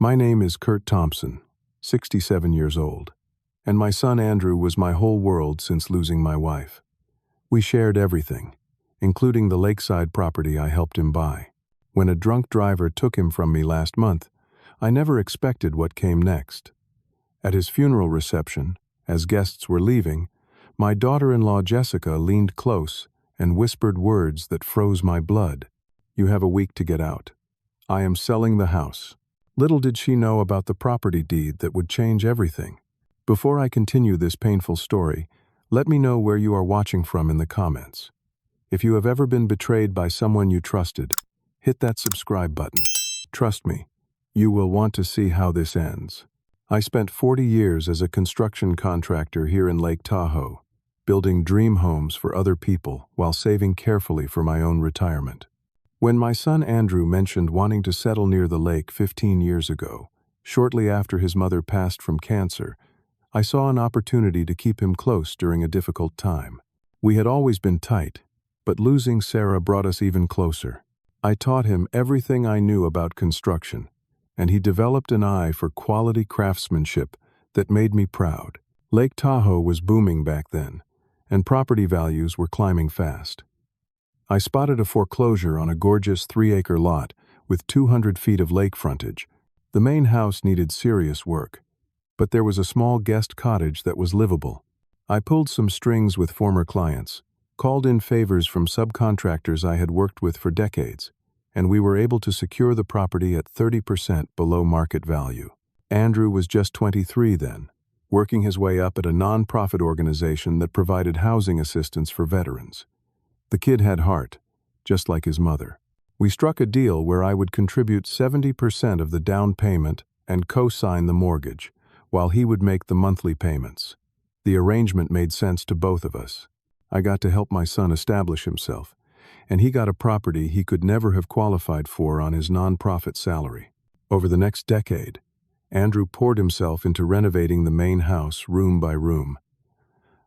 My name is Kurt Thompson, 67 years old, and my son Andrew was my whole world since losing my wife. We shared everything, including the lakeside property I helped him buy. When a drunk driver took him from me last month, I never expected what came next. At his funeral reception, as guests were leaving, my daughter-in-law Jessica leaned close and whispered words that froze my blood. "You have a week to get out. I am selling the house." Little did she know about the property deed that would change everything. Before I continue this painful story, let me know where you are watching from in the comments. If you have ever been betrayed by someone you trusted, hit that subscribe button. Trust me, you will want to see how this ends. I spent 40 years as a construction contractor here in Lake Tahoe, building dream homes for other people while saving carefully for my own retirement. When my son Andrew mentioned wanting to settle near the lake 15 years ago, shortly after his mother passed from cancer, I saw an opportunity to keep him close during a difficult time. We had always been tight, but losing Sarah brought us even closer. I taught him everything I knew about construction, and he developed an eye for quality craftsmanship that made me proud. Lake Tahoe was booming back then, and property values were climbing fast. I spotted a foreclosure on a gorgeous 3-acre lot with 200 feet of lake frontage. The main house needed serious work, but there was a small guest cottage that was livable. I pulled some strings with former clients, called in favors from subcontractors I had worked with for decades, and we were able to secure the property at 30% below market value. Andrew was just 23 then, working his way up at a non-profit organization that provided housing assistance for veterans. The kid had heart, just like his mother. We struck a deal where I would contribute 70% of the down payment and co-sign the mortgage, while he would make the monthly payments. The arrangement made sense to both of us. I got to help my son establish himself, and he got a property he could never have qualified for on his nonprofit salary. Over the next decade, Andrew poured himself into renovating the main house room by room.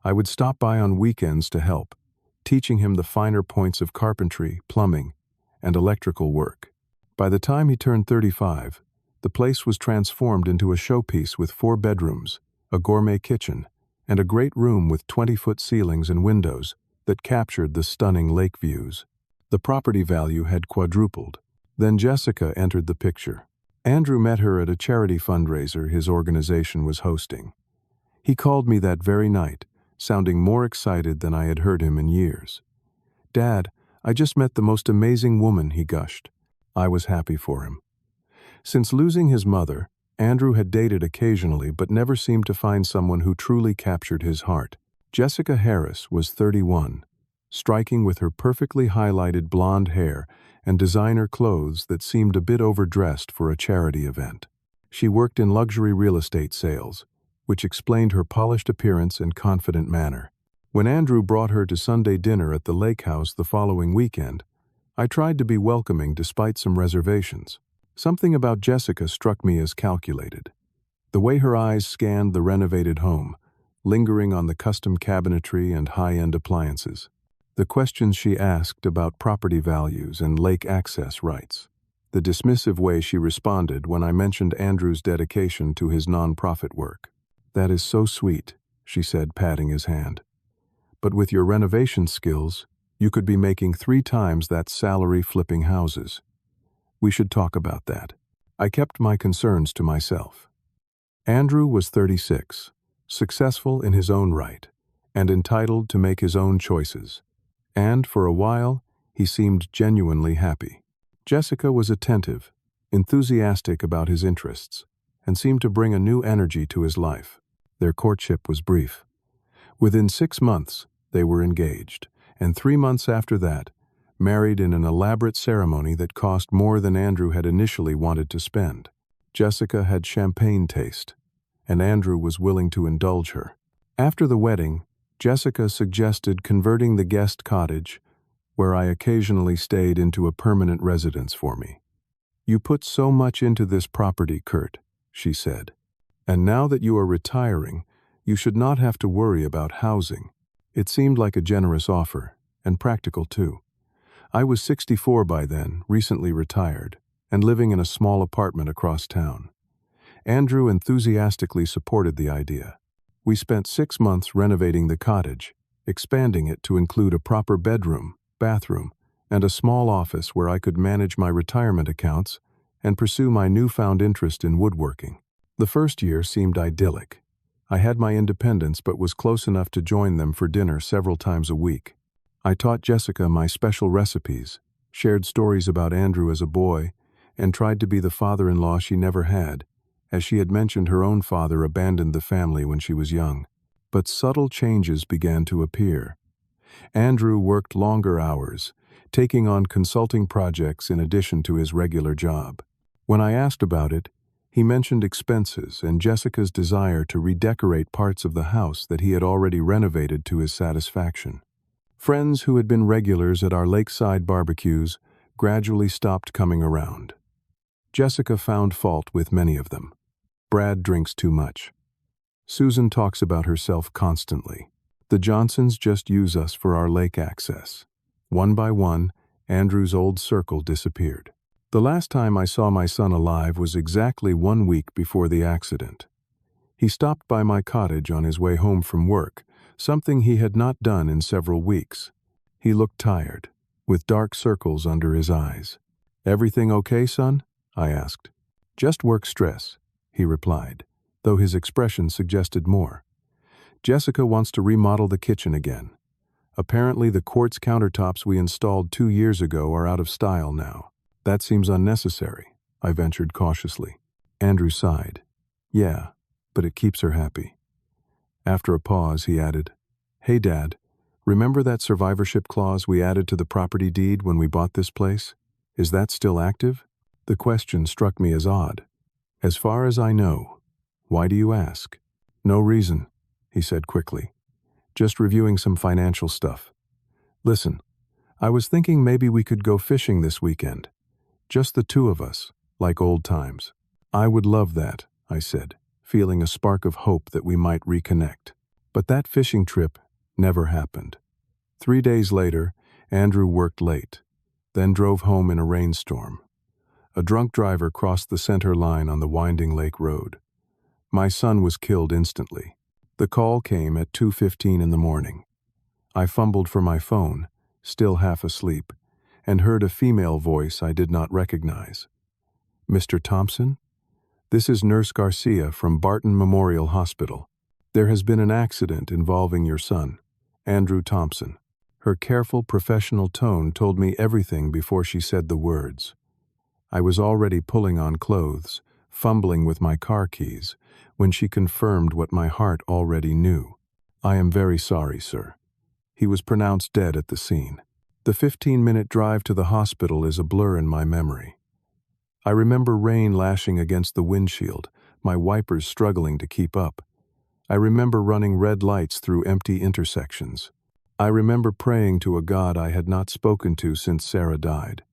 I would stop by on weekends to help, teaching him the finer points of carpentry, plumbing, and electrical work. By the time he turned 35, the place was transformed into a showpiece with 4 bedrooms, a gourmet kitchen, and a great room with 20-foot ceilings and windows that captured the stunning lake views. The property value had quadrupled. Then Jessica entered the picture. Andrew met her at a charity fundraiser his organization was hosting. He called me that very night, sounding more excited than I had heard him in years. "Dad, I just met the most amazing woman," he gushed. I was happy for him. Since losing his mother, Andrew had dated occasionally but never seemed to find someone who truly captured his heart. Jessica Harris was 31, striking with her perfectly highlighted blonde hair and designer clothes that seemed a bit overdressed for a charity event. She worked in luxury real estate sales, which explained her polished appearance and confident manner. When Andrew brought her to Sunday dinner at the lake house the following weekend, I tried to be welcoming despite some reservations. Something about Jessica struck me as calculated. The way her eyes scanned the renovated home, lingering on the custom cabinetry and high-end appliances. The questions she asked about property values and lake access rights. The dismissive way she responded when I mentioned Andrew's dedication to his nonprofit work. "That is so sweet," she said, patting his hand. "But with your renovation skills, you could be making 3 times that salary flipping houses. We should talk about that." I kept my concerns to myself. Andrew was 36, successful in his own right, and entitled to make his own choices. And for a while, he seemed genuinely happy. Jessica was attentive, enthusiastic about his interests, and seemed to bring a new energy to his life. Their courtship was brief. Within 6 months, they were engaged, and 3 months after that, married in an elaborate ceremony that cost more than Andrew had initially wanted to spend. Jessica had champagne taste, and Andrew was willing to indulge her. After the wedding, Jessica suggested converting the guest cottage, where I occasionally stayed, into a permanent residence for me. "You put so much into this property, Kurt," she said. "And now that you are retiring, you should not have to worry about housing." It seemed like a generous offer, and practical too. I was 64 by then, recently retired, and living in a small apartment across town. Andrew enthusiastically supported the idea. We spent 6 months renovating the cottage, expanding it to include a proper bedroom, bathroom, and a small office where I could manage my retirement accounts and pursue my newfound interest in woodworking. The first year seemed idyllic. I had my independence but was close enough to join them for dinner several times a week. I taught Jessica my special recipes, shared stories about Andrew as a boy, and tried to be the father-in-law she never had, as she had mentioned her own father abandoned the family when she was young. But subtle changes began to appear. Andrew worked longer hours, taking on consulting projects in addition to his regular job. When I asked about it, he mentioned expenses and Jessica's desire to redecorate parts of the house that he had already renovated to his satisfaction. Friends who had been regulars at our lakeside barbecues gradually stopped coming around. Jessica found fault with many of them. Brad drinks too much. Susan talks about herself constantly. The Johnsons just use us for our lake access. One by one, Andrew's old circle disappeared. The last time I saw my son alive was exactly 1 week before the accident. He stopped by my cottage on his way home from work, something he had not done in several weeks. He looked tired, with dark circles under his eyes. "Everything okay, son?" I asked. "Just work stress," he replied, though his expression suggested more. "Jessica wants to remodel the kitchen again. Apparently the quartz countertops we installed 2 years ago are out of style now. That seems unnecessary," I ventured cautiously. Andrew sighed. "Yeah, but it keeps her happy." After a pause, he added, "Hey, Dad, remember that survivorship clause we added to the property deed when we bought this place? Is that still active?" The question struck me as odd. "As far as I know. Why do you ask?" "No reason," he said quickly. "Just reviewing some financial stuff. Listen, I was thinking maybe we could go fishing this weekend. Just the two of us, like old times." "I would love that," I said, feeling a spark of hope that we might reconnect. But that fishing trip never happened. 3 days later, Andrew worked late, then drove home in a rainstorm. A drunk driver crossed the center line on the winding lake road. My son was killed instantly. The call came at 2:15 in the morning. I fumbled for my phone, still half asleep, and heard a female voice I did not recognize. "Mr. Thompson? This is Nurse Garcia from Barton Memorial Hospital. There has been an accident involving your son, Andrew Thompson." Her careful, professional tone told me everything before she said the words. I was already pulling on clothes, fumbling with my car keys, when she confirmed what my heart already knew. "I am very sorry, sir." He was pronounced dead at the scene. The 15-minute drive to the hospital is a blur in my memory. I remember rain lashing against the windshield, my wipers struggling to keep up. I remember running red lights through empty intersections. I remember praying to a God I had not spoken to since Sarah died,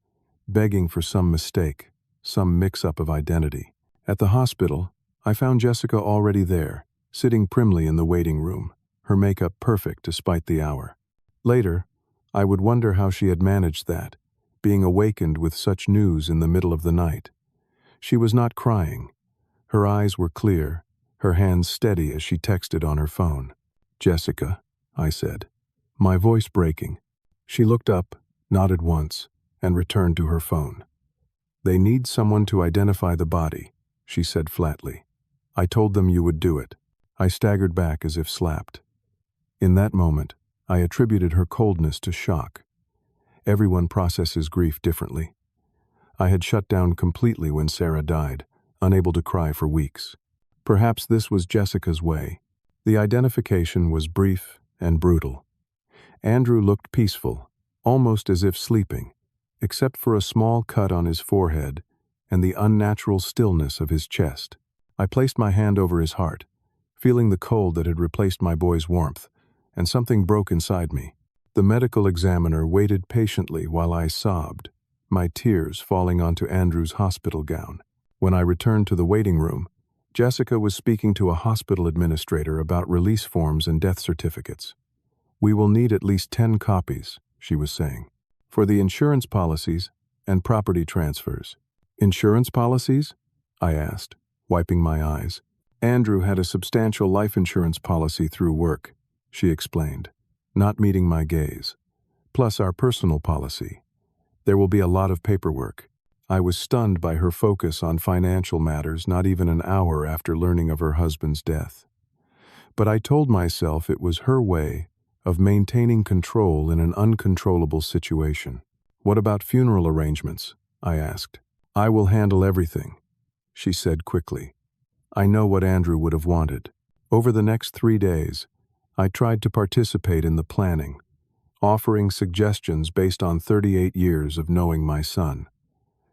begging for some mistake, some mix-up of identity. At the hospital, I found Jessica already there, sitting primly in the waiting room, her makeup perfect despite the hour. Later, I would wonder how she had managed that, being awakened with such news in the middle of the night. She was not crying. Her eyes were clear, her hands steady as she texted on her phone. "Jessica," I said, my voice breaking. She looked up, nodded once, and returned to her phone. "They need someone to identify the body," she said flatly. "I told them you would do it." I staggered back as if slapped. In that moment, I attributed her coldness to shock. Everyone processes grief differently. I had shut down completely when Sarah died, unable to cry for weeks. Perhaps this was Jessica's way. The identification was brief and brutal. Andrew looked peaceful, almost as if sleeping, except for a small cut on his forehead and the unnatural stillness of his chest. I placed my hand over his heart, feeling the cold that had replaced my boy's warmth, and something broke inside me. The medical examiner waited patiently while I sobbed, my tears falling onto Andrew's hospital gown. When I returned to the waiting room, Jessica was speaking to a hospital administrator about release forms and death certificates. "We will need at least 10 copies," she was saying, "for the insurance policies and property transfers." "Insurance policies?" I asked, wiping my eyes. Andrew had a substantial life insurance policy through work, she explained, not meeting my gaze. Plus our personal policy. There will be a lot of paperwork. I was stunned by her focus on financial matters not even an hour after learning of her husband's death. But I told myself it was her way of maintaining control in an uncontrollable situation. What about funeral arrangements? I asked. I will handle everything, she said quickly. I know what Andrew would have wanted. Over the next 3 days, I tried to participate in the planning, offering suggestions based on 38 years of knowing my son.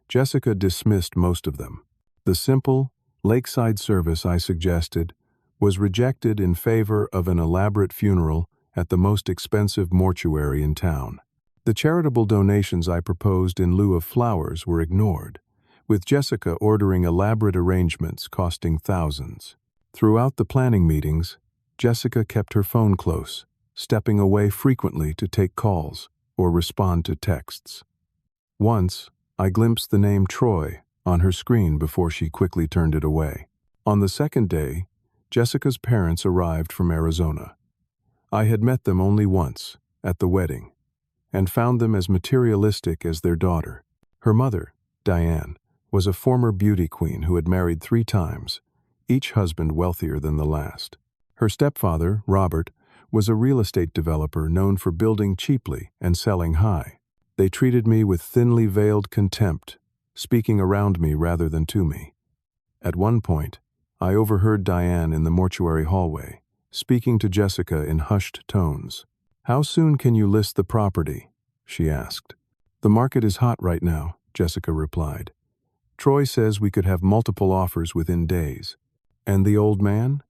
Jessica dismissed most of them. The simple, lakeside service I suggested was rejected in favor of an elaborate funeral at the most expensive mortuary in town. The charitable donations I proposed in lieu of flowers were ignored, with Jessica ordering elaborate arrangements costing thousands. Throughout the planning meetings, Jessica kept her phone close, stepping away frequently to take calls or respond to texts. Once, I glimpsed the name Troy on her screen before she quickly turned it away. On the second day, Jessica's parents arrived from Arizona. I had met them only once, at the wedding, and found them as materialistic as their daughter. Her mother, Diane, was a former beauty queen who had married 3 times, each husband wealthier than the last. Her stepfather, Robert, was a real estate developer known for building cheaply and selling high. They treated me with thinly veiled contempt, speaking around me rather than to me. At one point, I overheard Diane in the mortuary hallway, speaking to Jessica in hushed tones. "How soon can you list the property?" she asked. "The market is hot right now," Jessica replied. "Troy says we could have multiple offers within days." "And the old man?"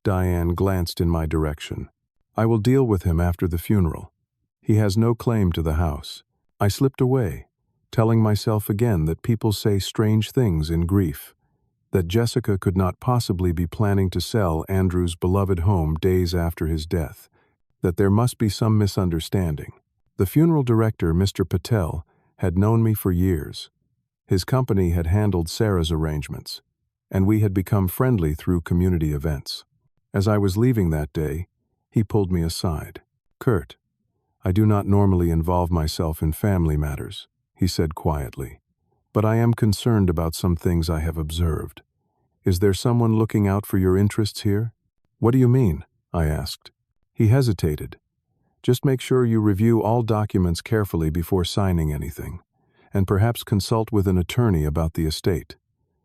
Diane glanced in my direction. "I will deal with him after the funeral. He has no claim to the house." I slipped away, telling myself again that people say strange things in grief, that Jessica could not possibly be planning to sell Andrew's beloved home days after his death, that there must be some misunderstanding. The funeral director, Mr. Patel, had known me for years. His company had handled Sarah's arrangements, and we had become friendly through community events. As I was leaving that day, he pulled me aside. "Kurt, I do not normally involve myself in family matters," he said quietly, "but I am concerned about some things I have observed. Is there someone looking out for your interests here?" "What do you mean?" I asked. He hesitated. "Just make sure you review all documents carefully before signing anything, and perhaps consult with an attorney about the estate.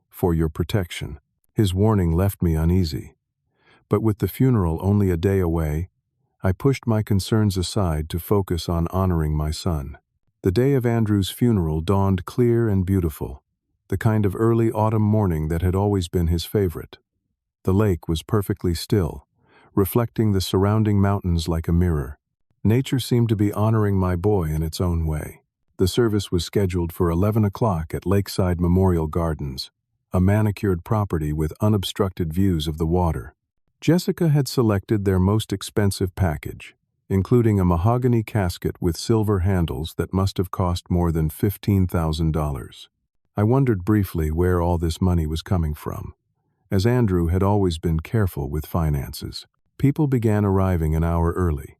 For your protection." His warning left me uneasy. But with the funeral only a day away, I pushed my concerns aside to focus on honoring my son. The day of Andrew's funeral dawned clear and beautiful, the kind of early autumn morning that had always been his favorite. The lake was perfectly still, reflecting the surrounding mountains like a mirror. Nature seemed to be honoring my boy in its own way. The service was scheduled for 11 o'clock at Lakeside Memorial Gardens, a manicured property with unobstructed views of the water. Jessica had selected their most expensive package, including a mahogany casket with silver handles that must have cost more than $15,000. I wondered briefly where all this money was coming from, as Andrew had always been careful with finances. People began arriving an hour early.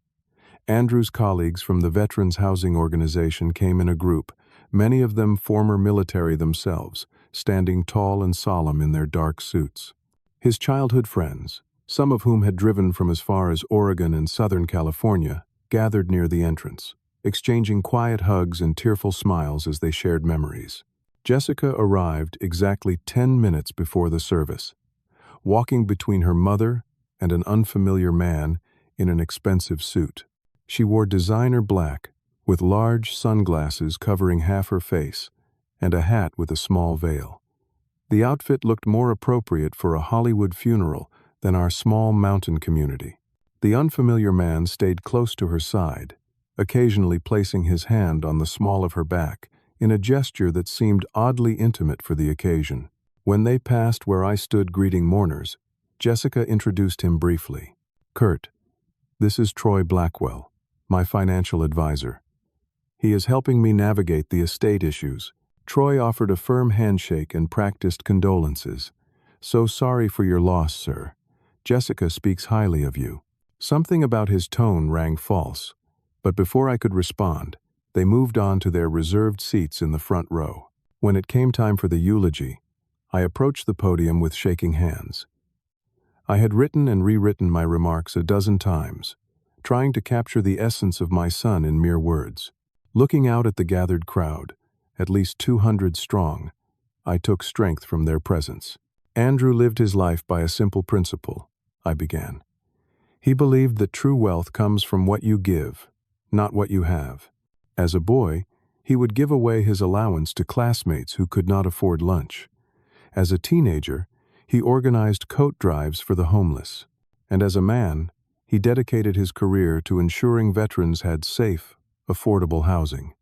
Andrew's colleagues from the Veterans Housing Organization came in a group, many of them former military themselves, standing tall and solemn in their dark suits. His childhood friends, some of whom had driven from as far as Oregon and Southern California, gathered near the entrance, exchanging quiet hugs and tearful smiles as they shared memories. Jessica arrived exactly 10 minutes before the service, walking between her mother and an unfamiliar man in an expensive suit. She wore designer black, with large sunglasses covering half her face, and a hat with a small veil. The outfit looked more appropriate for a Hollywood funeral than our small mountain community. The unfamiliar man stayed close to her side, occasionally placing his hand on the small of her back in a gesture that seemed oddly intimate for the occasion. When they passed where I stood greeting mourners, Jessica introduced him briefly. "Kurt, this is Troy Blackwell, my financial advisor. He is helping me navigate the estate issues." Troy offered a firm handshake and practiced condolences, "So sorry for your loss, sir. Jessica speaks highly of you." Something about his tone rang false, but before I could respond, they moved on to their reserved seats in the front row. When it came time for the eulogy, I approached the podium with shaking hands. I had written and rewritten my remarks a dozen times, trying to capture the essence of my son in mere words. Looking out at the gathered crowd, at least 200 strong, I took strength from their presence. "Andrew lived his life by a simple principle," I began. "He believed that true wealth comes from what you give, not what you have. As a boy, he would give away his allowance to classmates who could not afford lunch. As a teenager, he organized coat drives for the homeless. And as a man, he dedicated his career to ensuring veterans had safe, affordable housing.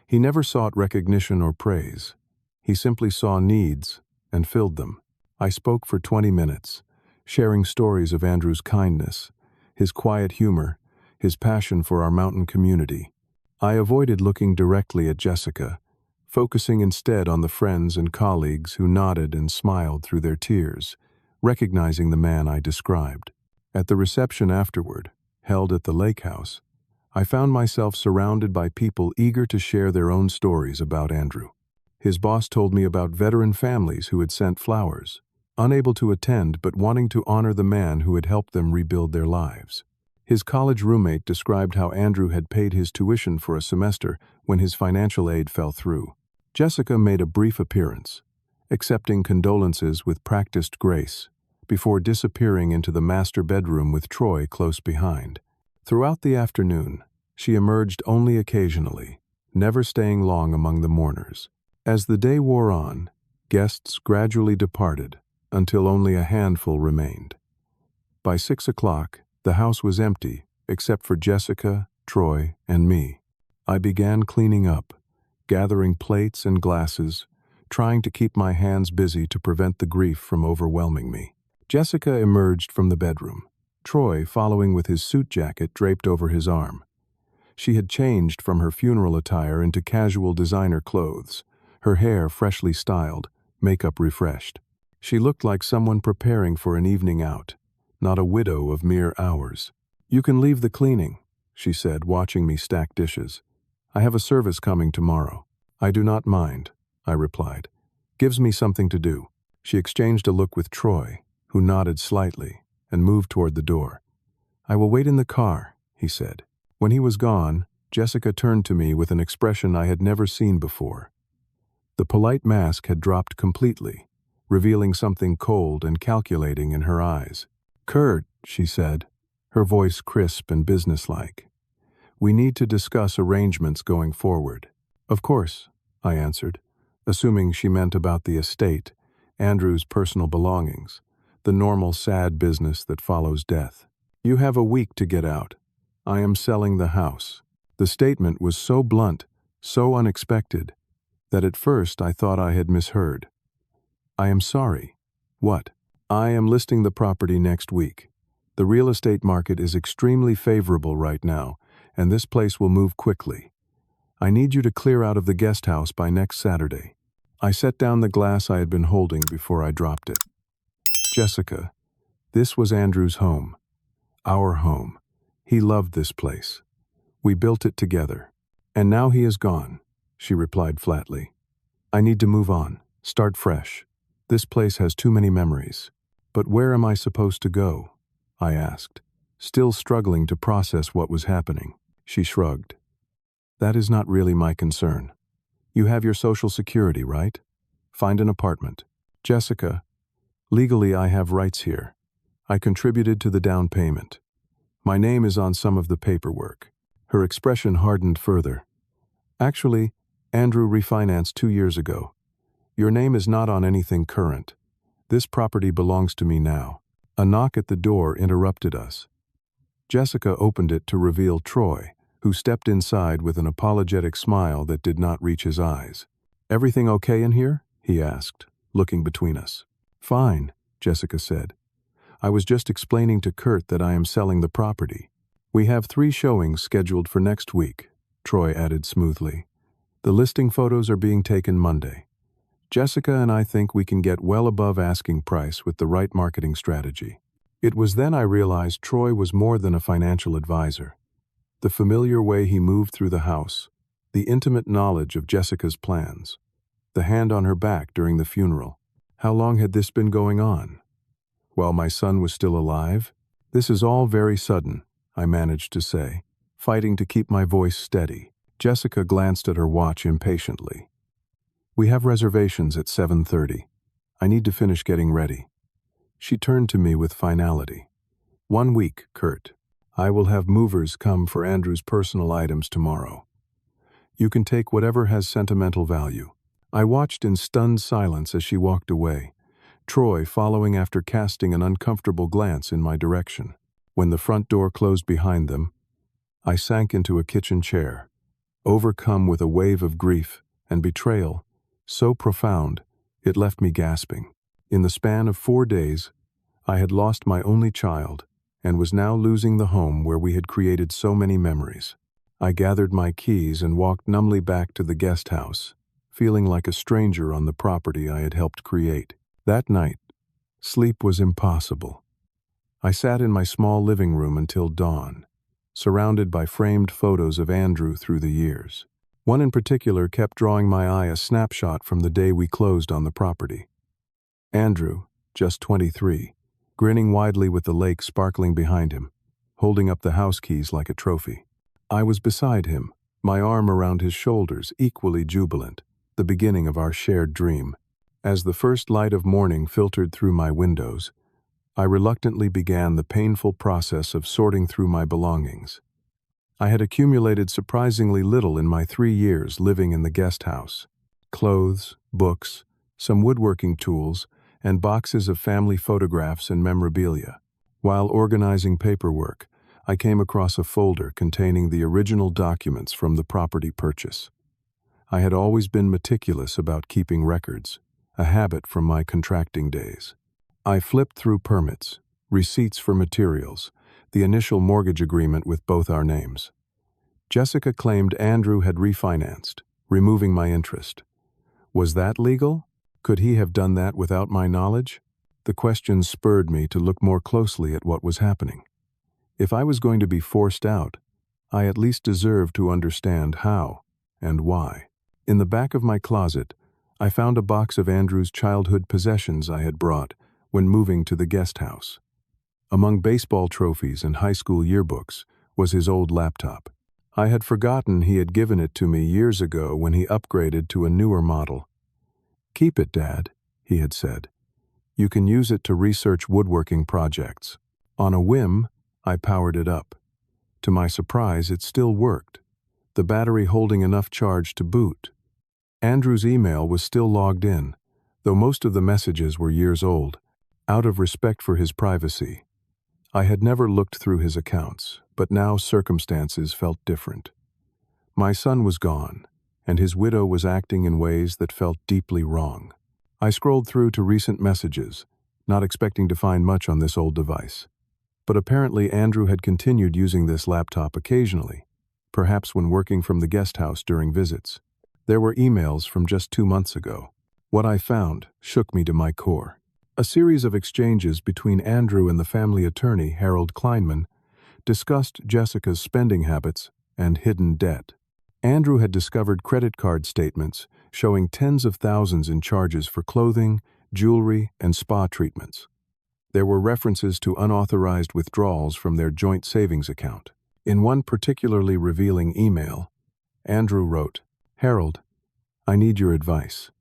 He never sought recognition or praise. He simply saw needs and filled them." I spoke for 20 minutes, sharing stories of Andrew's kindness, his quiet humor, his passion for our mountain community. I avoided looking directly at Jessica, focusing instead on the friends and colleagues who nodded and smiled through their tears, recognizing the man I described. At the reception afterward, held at the lake house, I found myself surrounded by people eager to share their own stories about Andrew. His boss told me about veteran families who had sent flowers, unable to attend but wanting to honor the man who had helped them rebuild their lives. His college roommate described how Andrew had paid his tuition for a semester when his financial aid fell through. Jessica made a brief appearance, accepting condolences with practiced grace, before disappearing into the master bedroom with Troy close behind. Throughout the afternoon, she emerged only occasionally, never staying long among the mourners. As the day wore on, guests gradually departed, until only a handful remained. By 6 o'clock, the house was empty, except for Jessica, Troy, and me. I began cleaning up, gathering plates and glasses, trying to keep my hands busy to prevent the grief from overwhelming me. Jessica emerged from the bedroom, Troy following with his suit jacket draped over his arm. She had changed from her funeral attire into casual designer clothes, her hair freshly styled, makeup refreshed. She looked like someone preparing for an evening out, not a widow of mere hours. "You can leave the cleaning," she said, watching me stack dishes. "I have a service coming tomorrow." "I do not mind," I replied. "Gives me something to do." She exchanged a look with Troy, who nodded slightly and moved toward the door. "I will wait in the car," he said. When he was gone, Jessica turned to me with an expression I had never seen before. The polite mask had dropped completely, revealing something cold and calculating in her eyes. "Kurt," she said, her voice crisp and businesslike, "we need to discuss arrangements going forward." "Of course," I answered, assuming she meant about the estate, Andrew's personal belongings, the normal sad business that follows death. "You have a week to get out. I am selling the house." The statement was so blunt, so unexpected, that at first I thought I had misheard. "I am sorry." "What?" "I am listing the property next week. The real estate market is extremely favorable right now, and this place will move quickly. I need you to clear out of the guest house by next Saturday." I set down the glass I had been holding before I dropped it. "Jessica, this was Andrew's home. Our home. He loved this place. We built it together. And now he is gone," she replied flatly. "I need to move on, start fresh. This place has too many memories." "But where am I supposed to go?" I asked, still struggling to process what was happening. She shrugged. "That is not really my concern. You have your Social Security, right? Find an apartment." "Jessica, legally I have rights here. I contributed to the down payment. My name is on some of the paperwork." Her expression hardened further. "Actually, Andrew refinanced 2 years ago. Your name is not on anything current. This property belongs to me now." A knock at the door interrupted us. Jessica opened it to reveal Troy, who stepped inside with an apologetic smile that did not reach his eyes. "Everything okay in here?" he asked, looking between us. "Fine," Jessica said. "I was just explaining to Kurt that I am selling the property. We have 3 showings scheduled for next week," Troy added smoothly. "The listing photos are being taken Monday. Jessica and I think we can get well above asking price with the right marketing strategy. It was then I realized Troy was more than a financial advisor. The familiar way he moved through the house, the intimate knowledge of Jessica's plans, the hand on her back during the funeral. How long had this been going on? While my son was still alive? This is all very sudden, I managed to say, fighting to keep my voice steady. Jessica glanced at her watch impatiently. We have reservations at 7:30. I need to finish getting ready. She turned to me with finality. 1 week, Kurt. I will have movers come for Andrew's personal items tomorrow. You can take whatever has sentimental value. I watched in stunned silence as she walked away, Troy following after casting an uncomfortable glance in my direction. When the front door closed behind them, I sank into a kitchen chair, overcome with a wave of grief and betrayal so profound it left me gasping. In the span of 4 days, I had lost my only child and was now losing the home where we had created so many memories. I gathered my keys and walked numbly back to the guest house, feeling like a stranger on the property I had helped create. That night, sleep was impossible. I sat in my small living room until dawn, surrounded by framed photos of Andrew through the years. One in particular kept drawing my eye, a snapshot from the day we closed on the property. Andrew, just 23, grinning widely with the lake sparkling behind him, holding up the house keys like a trophy. I was beside him, my arm around his shoulders, equally jubilant, the beginning of our shared dream. As the first light of morning filtered through my windows, I reluctantly began the painful process of sorting through my belongings. I had accumulated surprisingly little in my 3 years living in the guest house. Clothes, books, some woodworking tools, and boxes of family photographs and memorabilia. While organizing paperwork, I came across a folder containing the original documents from the property purchase. I had always been meticulous about keeping records, a habit from my contracting days. I flipped through permits, receipts for materials, the initial mortgage agreement with both our names. Jessica claimed Andrew had refinanced, removing my interest. Was that legal? Could he have done that without my knowledge? The question spurred me to look more closely at what was happening. If I was going to be forced out, I at least deserved to understand how and why. In the back of my closet, I found a box of Andrew's childhood possessions I had brought when moving to the guest house. Among baseball trophies and high school yearbooks was his old laptop. I had forgotten he had given it to me years ago when he upgraded to a newer model. "Keep it, Dad," he had said. "You can use it to research woodworking projects." On a whim, I powered it up. To my surprise, it still worked, the battery holding enough charge to boot. Andrew's email was still logged in, though most of the messages were years old. Out of respect for his privacy, I had never looked through his accounts, but now circumstances felt different. My son was gone, and his widow was acting in ways that felt deeply wrong. I scrolled through to recent messages, not expecting to find much on this old device. But apparently Andrew had continued using this laptop occasionally, perhaps when working from the guest house during visits. There were emails from just 2 months ago. What I found shook me to my core. A series of exchanges between Andrew and the family attorney, Harold Kleinman, discussed Jessica's spending habits and hidden debt. Andrew had discovered credit card statements showing tens of thousands in charges for clothing, jewelry, and spa treatments. There were references to unauthorized withdrawals from their joint savings account. In one particularly revealing email, Andrew wrote, "Harold, I need your advice.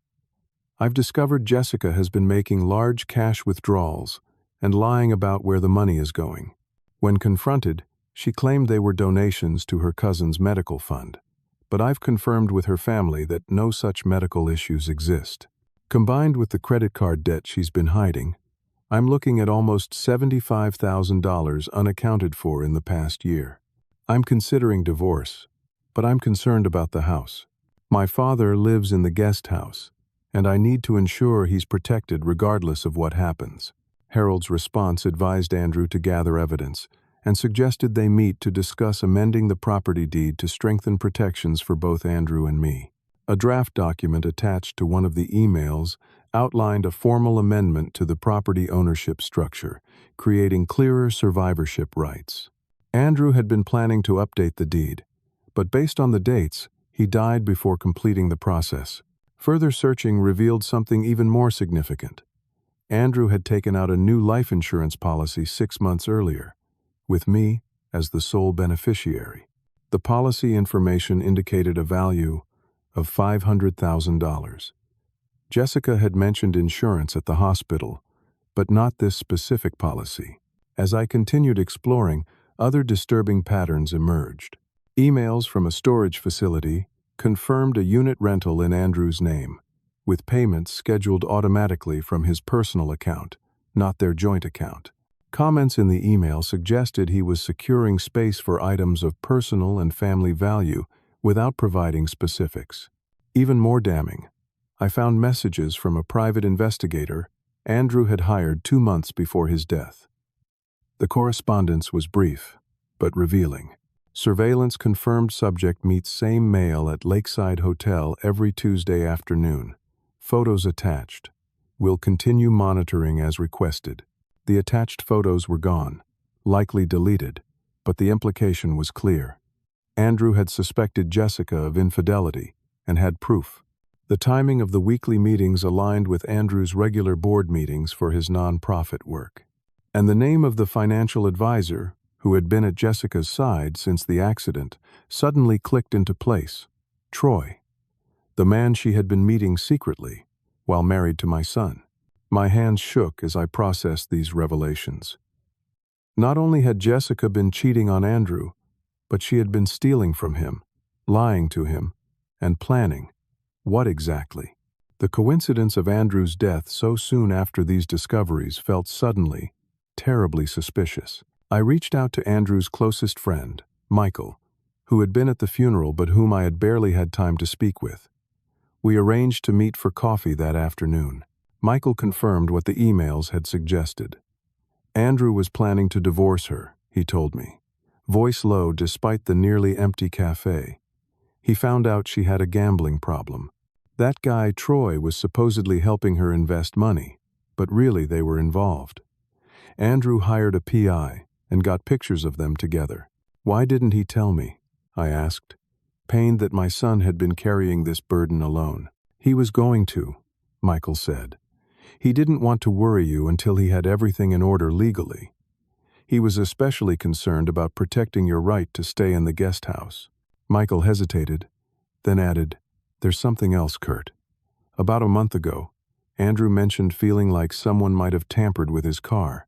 I've discovered Jessica has been making large cash withdrawals and lying about where the money is going. When confronted, she claimed they were donations to her cousin's medical fund, but I've confirmed with her family that no such medical issues exist. Combined with the credit card debt she's been hiding, I'm looking at almost $75,000 unaccounted for in the past year. I'm considering divorce, but I'm concerned about the house. My father lives in the guest house, and I need to ensure he's protected regardless of what happens." Harold's response advised Andrew to gather evidence and suggested they meet to discuss amending the property deed to strengthen protections for both Andrew and me. A draft document attached to one of the emails outlined a formal amendment to the property ownership structure, creating clearer survivorship rights. Andrew had been planning to update the deed, but based on the dates, he died before completing the process. Further searching revealed something even more significant. Andrew had taken out a new life insurance policy 6 months earlier, with me as the sole beneficiary. The policy information indicated a value of $500,000. Jessica had mentioned insurance at the hospital, but not this specific policy. As I continued exploring, other disturbing patterns emerged. Emails from a storage facility confirmed a unit rental in Andrew's name, with payments scheduled automatically from his personal account, not their joint account. Comments in the email suggested he was securing space for items of personal and family value without providing specifics. Even more damning, I found messages from a private investigator Andrew had hired 2 months before his death. The correspondence was brief, but revealing. Surveillance confirmed subject meets same male at Lakeside Hotel every Tuesday afternoon. Photos attached. Will continue monitoring as requested. The attached photos were gone, likely deleted, but the implication was clear. Andrew had suspected Jessica of infidelity and had proof. The timing of the weekly meetings aligned with Andrew's regular board meetings for his nonprofit work. And the name of the financial advisor, who had been at Jessica's side since the accident, suddenly clicked into place. Troy, the man she had been meeting secretly while married to my son. My hands shook as I processed these revelations. Not only had Jessica been cheating on Andrew, but she had been stealing from him, lying to him, and planning. What exactly? The coincidence of Andrew's death so soon after these discoveries felt suddenly, terribly suspicious. I reached out to Andrew's closest friend, Michael, who had been at the funeral but whom I had barely had time to speak with. We arranged to meet for coffee that afternoon. Michael confirmed what the emails had suggested. Andrew was planning to divorce her, he told me, voice low despite the nearly empty cafe. He found out she had a gambling problem. That guy, Troy, was supposedly helping her invest money, but really they were involved. Andrew hired a PI and got pictures of them together. Why didn't he tell me? I asked, pained that my son had been carrying this burden alone. He was going to, Michael said. He didn't want to worry you until he had everything in order legally. He was especially concerned about protecting your right to stay in the guest house. Michael hesitated, then added, "There's something else, Kurt. About a month ago, Andrew mentioned feeling like someone might have tampered with his car.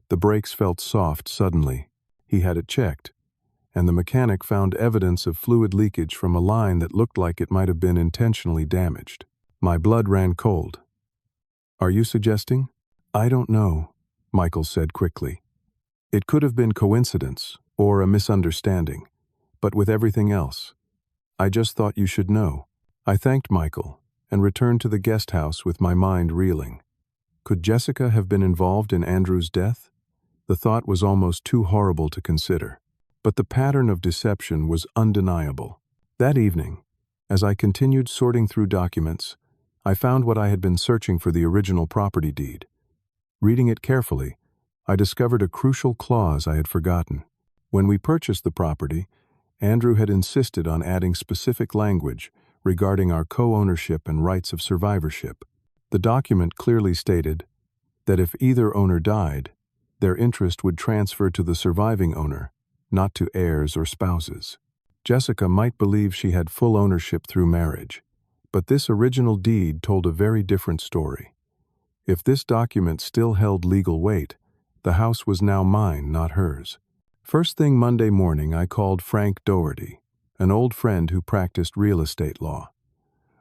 The brakes felt soft suddenly. He had it checked, and the mechanic found evidence of fluid leakage from a line that looked like it might have been intentionally damaged." My blood ran cold. "Are you suggesting?" "I don't know," Michael said quickly. "It could have been coincidence or a misunderstanding, but with everything else, I just thought you should know." I thanked Michael and returned to the guest house with my mind reeling. Could Jessica have been involved in Andrew's death? The thought was almost too horrible to consider. But the pattern of deception was undeniable. That evening, as I continued sorting through documents, I found what I had been searching for: the original property deed. Reading it carefully, I discovered a crucial clause I had forgotten. When we purchased the property, Andrew had insisted on adding specific language regarding our co-ownership and rights of survivorship. The document clearly stated that if either owner died, their interest would transfer to the surviving owner, not to heirs or spouses. Jessica might believe she had full ownership through marriage, but this original deed told a very different story. If this document still held legal weight, the house was now mine, not hers. First thing Monday morning, I called Frank Doherty, an old friend who practiced real estate law.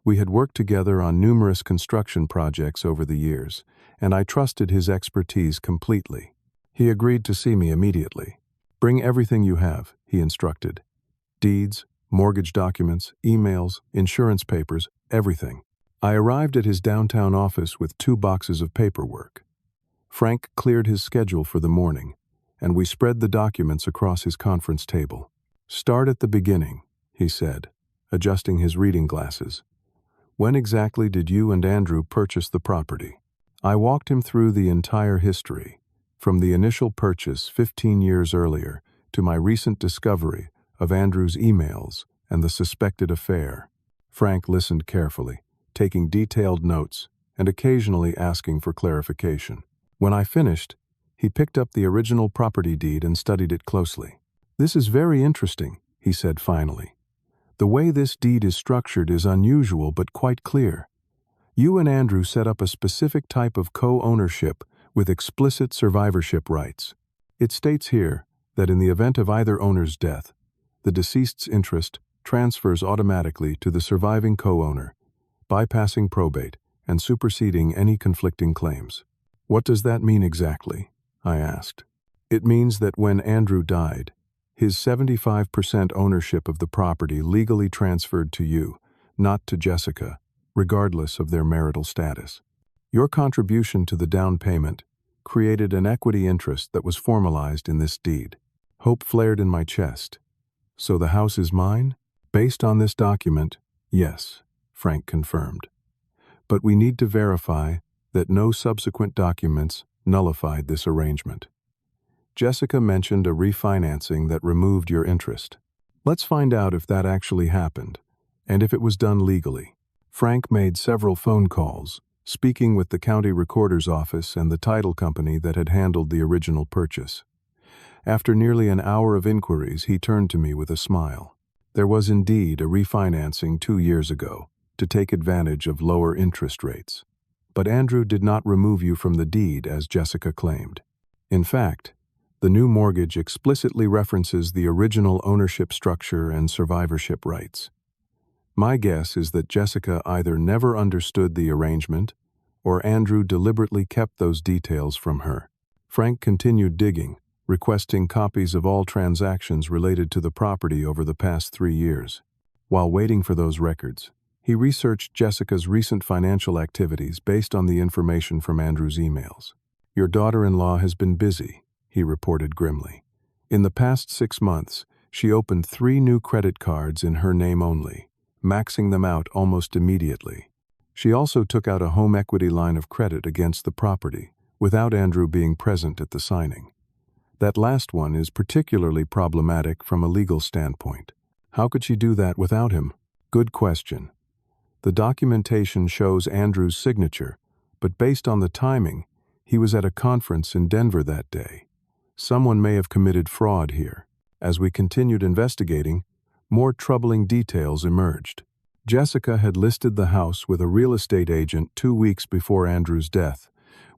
We had worked together on numerous construction projects over the years, and I trusted his expertise completely. He agreed to see me immediately. "Bring everything you have," he instructed. "Deeds, mortgage documents, emails, insurance papers, everything." I arrived at his downtown office with 2 boxes of paperwork. Frank cleared his schedule for the morning, and we spread the documents across his conference table. "Start at the beginning," he said, adjusting his reading glasses. When exactly did you and Andrew purchase the property? I walked him through the entire history, from the initial purchase 15 years earlier to my recent discovery of Andrew's emails and the suspected affair. Frank listened carefully, taking detailed notes and occasionally asking for clarification. When I finished, he picked up the original property deed and studied it closely. "This is very interesting," he said finally. "The way this deed is structured is unusual but quite clear. You and Andrew set up a specific type of co-ownership with explicit survivorship rights. It states here that in the event of either owner's death, the deceased's interest transfers automatically to the surviving co-owner, bypassing probate and superseding any conflicting claims." "What does that mean exactly?" I asked. "It means that when Andrew died, his 75% ownership of the property legally transferred to you, not to Jessica, regardless of their marital status. Your contribution to the down payment created an equity interest that was formalized in this deed." Hope flared in my chest. "So the house is mine?" "Based on this document, yes," Frank confirmed. "But we need to verify that no subsequent documents nullified this arrangement. Jessica mentioned a refinancing that removed your interest. Let's find out if that actually happened, and if it was done legally." Frank made several phone calls, speaking with the county recorder's office and the title company that had handled the original purchase. After nearly an hour of inquiries, he turned to me with a smile. "There was indeed a refinancing 2 years ago to take advantage of lower interest rates. But Andrew did not remove you from the deed as Jessica claimed. In fact, the new mortgage explicitly references the original ownership structure and survivorship rights. My guess is that Jessica either never understood the arrangement or Andrew deliberately kept those details from her." Frank continued digging, requesting copies of all transactions related to the property over the past 3 years. While waiting for those records, he researched Jessica's recent financial activities based on the information from Andrew's emails. "Your daughter-in-law has been busy," he reported grimly. "In the past 6 months, she opened 3 new credit cards in her name only, maxing them out almost immediately. She also took out a home equity line of credit against the property, without Andrew being present at the signing. That last one is particularly problematic from a legal standpoint. How could she do that without him?" "Good question. The documentation shows Andrew's signature, but based on the timing, he was at a conference in Denver that day. Someone may have committed fraud here." As we continued investigating, more troubling details emerged. Jessica had listed the house with a real estate agent 2 weeks before Andrew's death,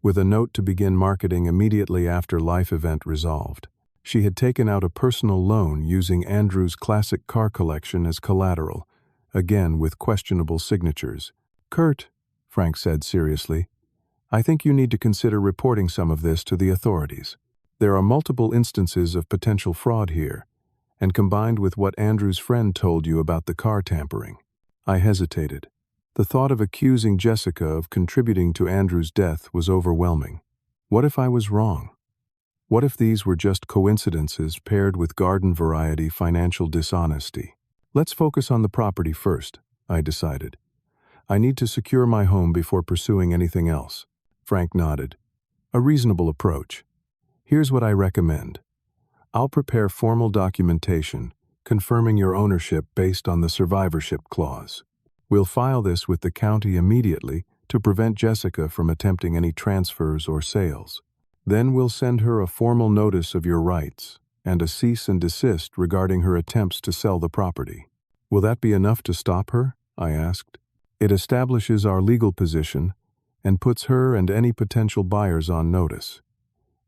with a note to begin marketing immediately after life event resolved. She had taken out a personal loan using Andrew's classic car collection as collateral, again with questionable signatures. "Kurt," Frank said seriously, "I think you need to consider reporting some of this to the authorities. There are multiple instances of potential fraud here, and combined with what Andrew's friend told you about the car tampering." I hesitated. The thought of accusing Jessica of contributing to Andrew's death was overwhelming. What if I was wrong? What if these were just coincidences paired with garden-variety financial dishonesty? "Let's focus on the property first," I decided. "I need to secure my home before pursuing anything else." Frank nodded. "A reasonable approach. Here's what I recommend. I'll prepare formal documentation confirming your ownership based on the survivorship clause. We'll file this with the county immediately to prevent Jessica from attempting any transfers or sales. Then we'll send her a formal notice of your rights and a cease and desist regarding her attempts to sell the property." "Will that be enough to stop her?" I asked. "It establishes our legal position and puts her and any potential buyers on notice.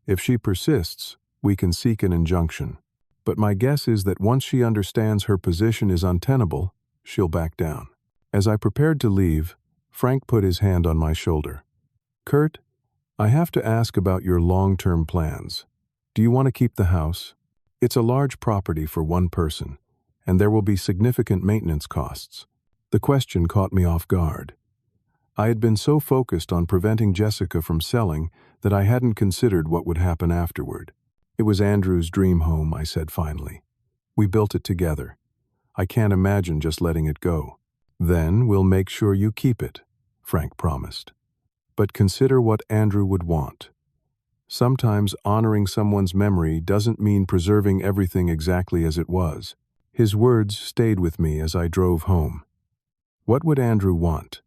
If she persists, we can seek an injunction. But my guess is that once she understands her position is untenable, she'll back down." As I prepared to leave, Frank put his hand on my shoulder. "Kurt, I have to ask about your long-term plans. Do you want to keep the house? It's a large property for one person, and there will be significant maintenance costs." The question caught me off guard. I had been so focused on preventing Jessica from selling that I hadn't considered what would happen afterward. "It was Andrew's dream home," I said finally. "We built it together. I can't imagine just letting it go." Then we'll make sure you keep it, Frank promised. But consider what Andrew would want. Sometimes honoring someone's memory doesn't mean preserving everything exactly as it was. His words stayed with me as I drove home. What would Andrew want?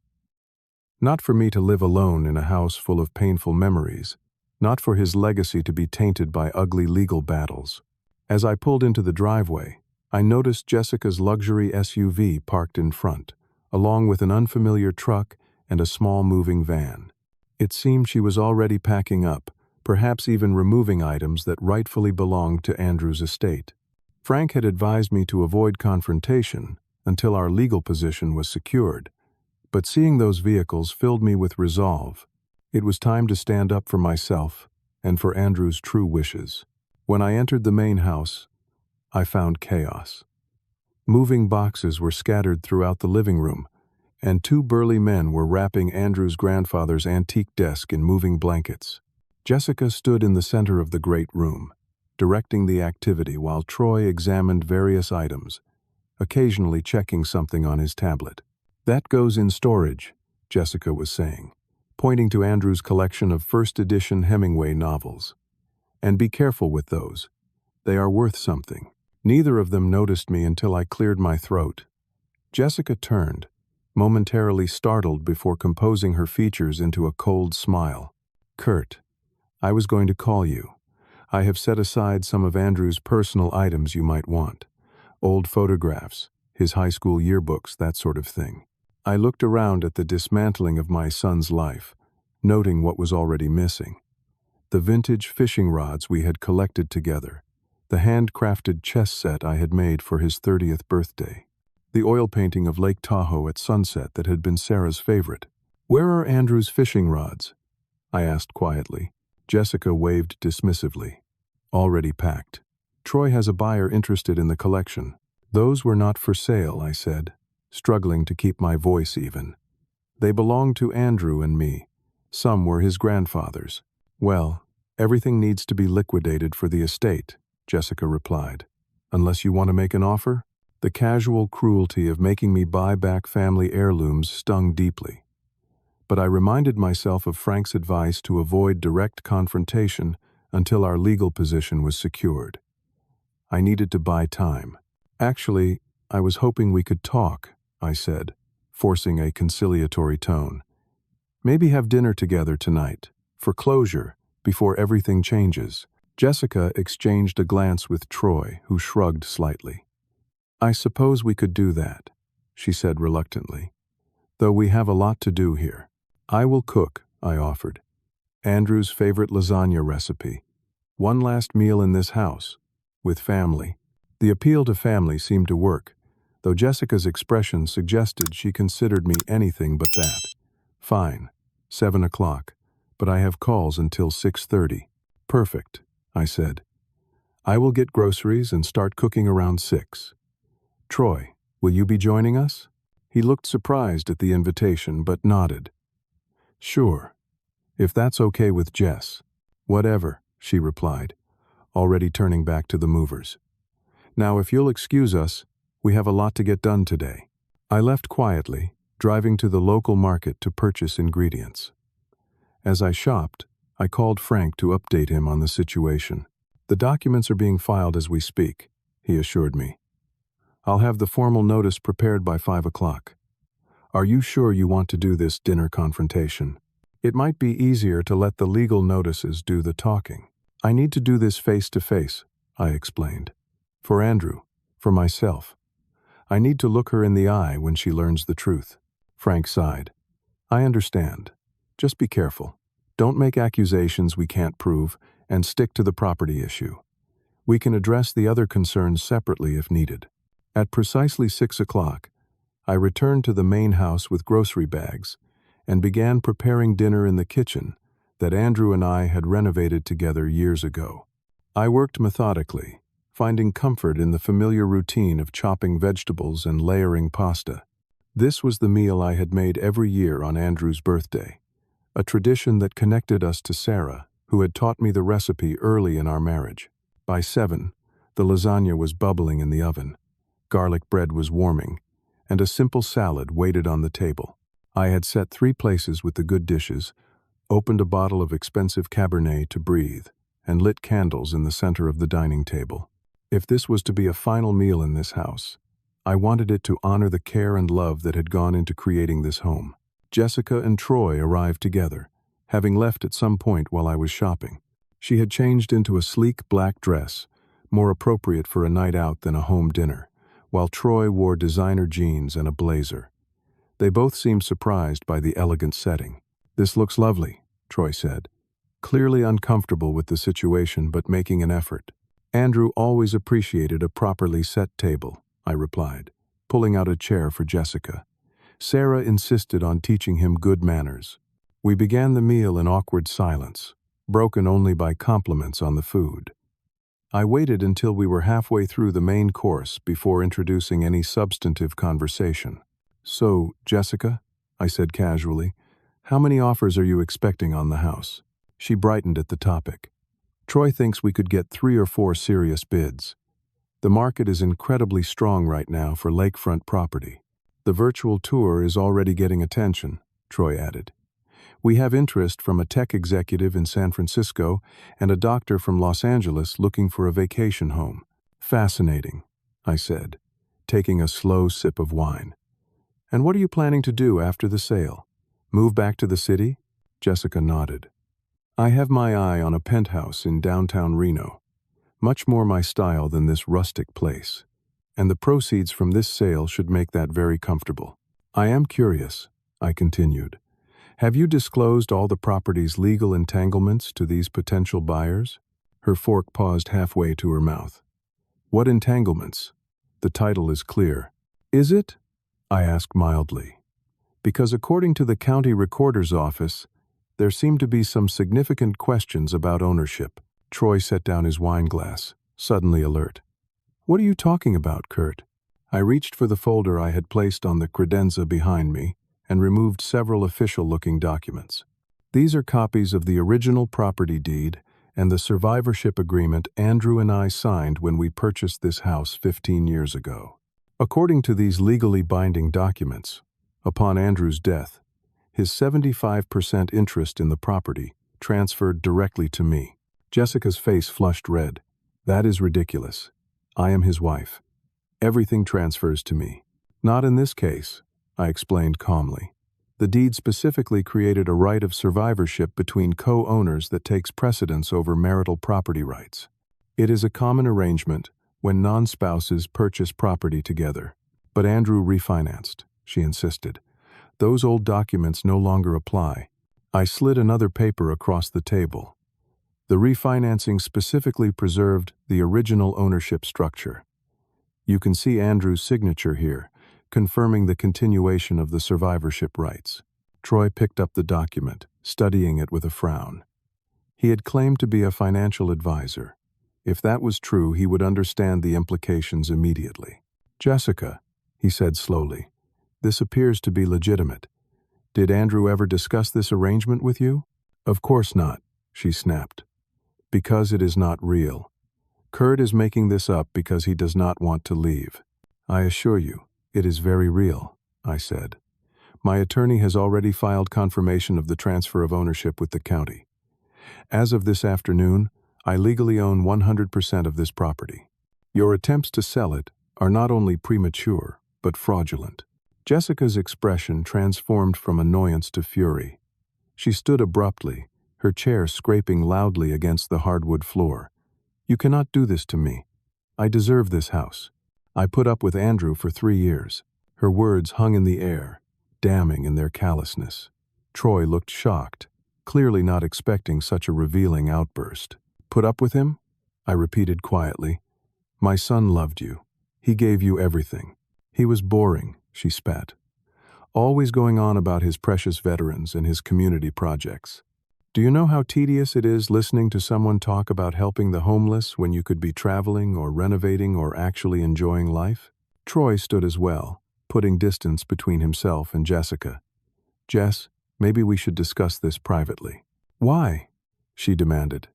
Not for me to live alone in a house full of painful memories, not for his legacy to be tainted by ugly legal battles. As I pulled into the driveway, I noticed Jessica's luxury SUV parked in front, along with an unfamiliar truck and a small moving van. It seemed she was already packing up, perhaps even removing items that rightfully belonged to Andrew's estate. Frank had advised me to avoid confrontation until our legal position was secured, but seeing those vehicles filled me with resolve. It was time to stand up for myself and for Andrew's true wishes. When I entered the main house, I found chaos. Moving boxes were scattered throughout the living room, and two burly men were wrapping Andrew's grandfather's antique desk in moving blankets. Jessica stood in the center of the great room, directing the activity while Troy examined various items, occasionally checking something on his tablet. "That goes in storage," Jessica was saying, pointing to Andrew's collection of first-edition Hemingway novels. "And be careful with those. They are worth something." Neither of them noticed me until I cleared my throat. Jessica turned, momentarily startled before composing her features into a cold smile. "Kurt, I was going to call you. I have set aside some of Andrew's personal items you might want. Old photographs, his high school yearbooks, that sort of thing." I looked around at the dismantling of my son's life, noting what was already missing. The vintage fishing rods we had collected together, the handcrafted chess set I had made for his 30th birthday, the oil painting of Lake Tahoe at sunset that had been Sarah's favorite. "Where are Andrew's fishing rods?" I asked quietly. Jessica waved dismissively. "Already packed. Troy has a buyer interested in the collection." "Those were not for sale," I said, struggling to keep my voice even. "They belonged to Andrew and me. Some were his grandfather's." "Well, everything needs to be liquidated for the estate," Jessica replied. "Unless you want to make an offer?" The casual cruelty of making me buy back family heirlooms stung deeply. But I reminded myself of Frank's advice to avoid direct confrontation until our legal position was secured. I needed to buy time. "Actually, I was hoping we could talk," I said, forcing a conciliatory tone. "Maybe have dinner together tonight, for closure, before everything changes." Jessica exchanged a glance with Troy, who shrugged slightly. "I suppose we could do that," she said reluctantly, "though we have a lot to do here." "I will cook," I offered. "Andrew's favorite lasagna recipe. One last meal in this house, with family." The appeal to family seemed to work, though Jessica's expression suggested she considered me anything but that. "Fine, 7 o'clock, but I have calls until 6:30. "Perfect," I said. "I will get groceries and start cooking around 6. Troy, will you be joining us?" He looked surprised at the invitation, but nodded. "Sure, if that's okay with Jess." "Whatever," she replied, already turning back to the movers. "Now, if you'll excuse us, we have a lot to get done today." I left quietly, driving to the local market to purchase ingredients. As I shopped, I called Frank to update him on the situation. "The documents are being filed as we speak," he assured me. "I'll have the formal notice prepared by 5 o'clock. Are you sure you want to do this dinner confrontation? It might be easier to let the legal notices do the talking." "I need to do this face to face," I explained. "For Andrew, for myself. I need to look her in the eye when she learns the truth." Frank sighed. "I understand. Just be careful. Don't make accusations we can't prove, and stick to the property issue. We can address the other concerns separately if needed." At precisely 6 o'clock, I returned to the main house with grocery bags and began preparing dinner in the kitchen that Andrew and I had renovated together years ago. I worked methodically, finding comfort in the familiar routine of chopping vegetables and layering pasta. This was the meal I had made every year on Andrew's birthday, a tradition that connected us to Sarah, who had taught me the recipe early in our marriage. By 7, the lasagna was bubbling in the oven, garlic bread was warming, and a simple salad waited on the table. I had set 3 places with the good dishes, opened a bottle of expensive Cabernet to breathe, and lit candles in the center of the dining table. If this was to be a final meal in this house, I wanted it to honor the care and love that had gone into creating this home. Jessica and Troy arrived together, having left at some point while I was shopping. She had changed into a sleek black dress, more appropriate for a night out than a home dinner, while Troy wore designer jeans and a blazer. They both seemed surprised by the elegant setting. "This looks lovely," Troy said, clearly uncomfortable with the situation but making an effort. "Andrew always appreciated a properly set table," I replied, pulling out a chair for Jessica. Sarah insisted on teaching him good manners. We began the meal in awkward silence, broken only by compliments on the food. I waited until we were halfway through the main course before introducing any substantive conversation. "So, Jessica," I said casually, "how many offers are you expecting on the house?" She brightened at the topic. "Troy thinks we could get 3 or 4 serious bids. The market is incredibly strong right now for lakefront property. The virtual tour is already getting attention," Troy added. "We have interest from a tech executive in San Francisco and a doctor from Los Angeles looking for a vacation home." "Fascinating," I said, taking a slow sip of wine. "And what are you planning to do after the sale? Move back to the city?" Jessica nodded. "I have my eye on a penthouse in downtown Reno, much more my style than this rustic place, and the proceeds from this sale should make that very comfortable. I am curious," I continued. "Have you disclosed all the property's legal entanglements to these potential buyers?" Her fork paused halfway to her mouth. "What entanglements? The title is clear." "Is it?" I asked mildly. "Because according to the county recorder's office, there seem to be some significant questions about ownership." Troy set down his wine glass, suddenly alert. "What are you talking about, Kurt?" I reached for the folder I had placed on the credenza behind me and removed several official-looking documents. "These are copies of the original property deed and the survivorship agreement Andrew and I signed when we purchased this house 15 years ago. According to these legally binding documents, upon Andrew's death, his 75% interest in the property transferred directly to me." Jessica's face flushed red. "That is ridiculous. I am his wife. Everything transfers to me." "Not in this case," I explained calmly. "The deed specifically created a right of survivorship between co-owners that takes precedence over marital property rights. It is a common arrangement when non-spouses purchase property together. But Andrew refinanced," she insisted. "Those old documents no longer apply." I slid another paper across the table. The refinancing specifically preserved the original ownership structure. You can see Andrew's signature here, confirming the continuation of the survivorship rights. Troy picked up the document, studying it with a frown. He had claimed to be a financial advisor. If that was true, he would understand the implications immediately. "Jessica," he said slowly, "this appears to be legitimate. Did Andrew ever discuss this arrangement with you?" "Of course not," she snapped. "Because it is not real. Kurt is making this up because he does not want to leave." "I assure you, it is very real," I said. "My attorney has already filed confirmation of the transfer of ownership with the county. As of this afternoon, I legally own 100% of this property. Your attempts to sell it are not only premature, but fraudulent." Jessica's expression transformed from annoyance to fury. She stood abruptly, her chair scraping loudly against the hardwood floor. "You cannot do this to me. I deserve this house. I put up with Andrew for 3 years." Her words hung in the air, damning in their callousness. Troy looked shocked, clearly not expecting such a revealing outburst. "Put up with him?" I repeated quietly. "My son loved you. He gave you everything." "He was boring," she spat. "Always going on about his precious veterans and his community projects. Do you know how tedious it is listening to someone talk about helping the homeless when you could be traveling or renovating or actually enjoying life?" Troy stood as well, putting distance between himself and Jessica. "Jess, maybe we should discuss this privately." "Why?" she demanded.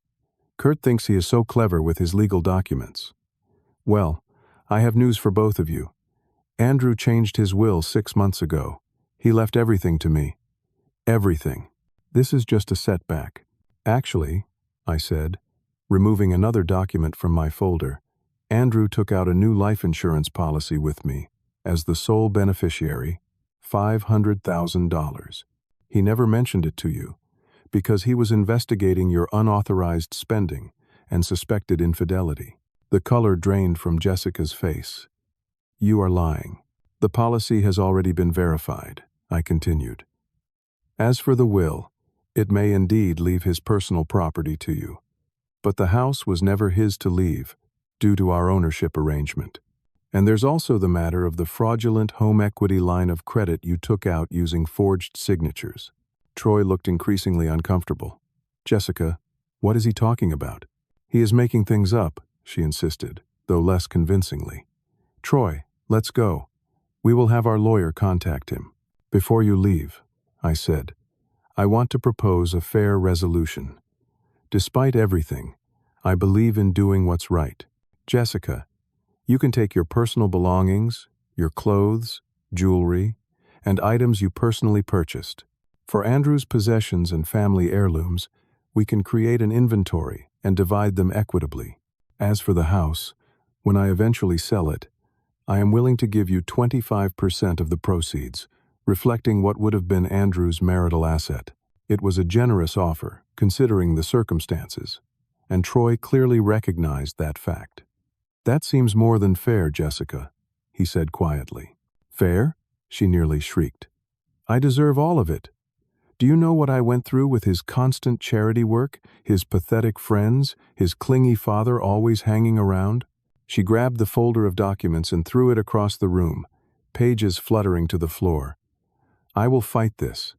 "Kurt thinks he is so clever with his legal documents." "Well, I have news for both of you. Andrew changed his will 6 months ago. He left everything to me. Everything. This is just a setback. Actually, I said, removing another document from my folder, Andrew took out a new life insurance policy with me, as the sole beneficiary, $500,000. He never mentioned it to you, because he was investigating your unauthorized spending and suspected infidelity. The color drained from Jessica's face. You are lying. The policy has already been verified, I continued. As for the will, it may indeed leave his personal property to you, but the house was never his to leave, due to our ownership arrangement. And there's also the matter of the fraudulent home equity line of credit you took out using forged signatures. Troy looked increasingly uncomfortable. Jessica, what is he talking about? He is making things up, she insisted, though less convincingly. Troy, let's go. We will have our lawyer contact him. Before you leave, I said, I want to propose a fair resolution. Despite everything, I believe in doing what's right. Jessica, you can take your personal belongings, your clothes, jewelry, and items you personally purchased. For Andrew's possessions and family heirlooms, we can create an inventory and divide them equitably. As for the house, when I eventually sell it, I am willing to give you 25% of the proceeds, reflecting what would have been Andrew's marital asset. It was a generous offer, considering the circumstances, and Troy clearly recognized that fact. That seems more than fair, Jessica, he said quietly. Fair? She nearly shrieked. I deserve all of it. Do you know what I went through with his constant charity work, his pathetic friends, his clingy father always hanging around? She grabbed the folder of documents and threw it across the room, pages fluttering to the floor. I will fight this.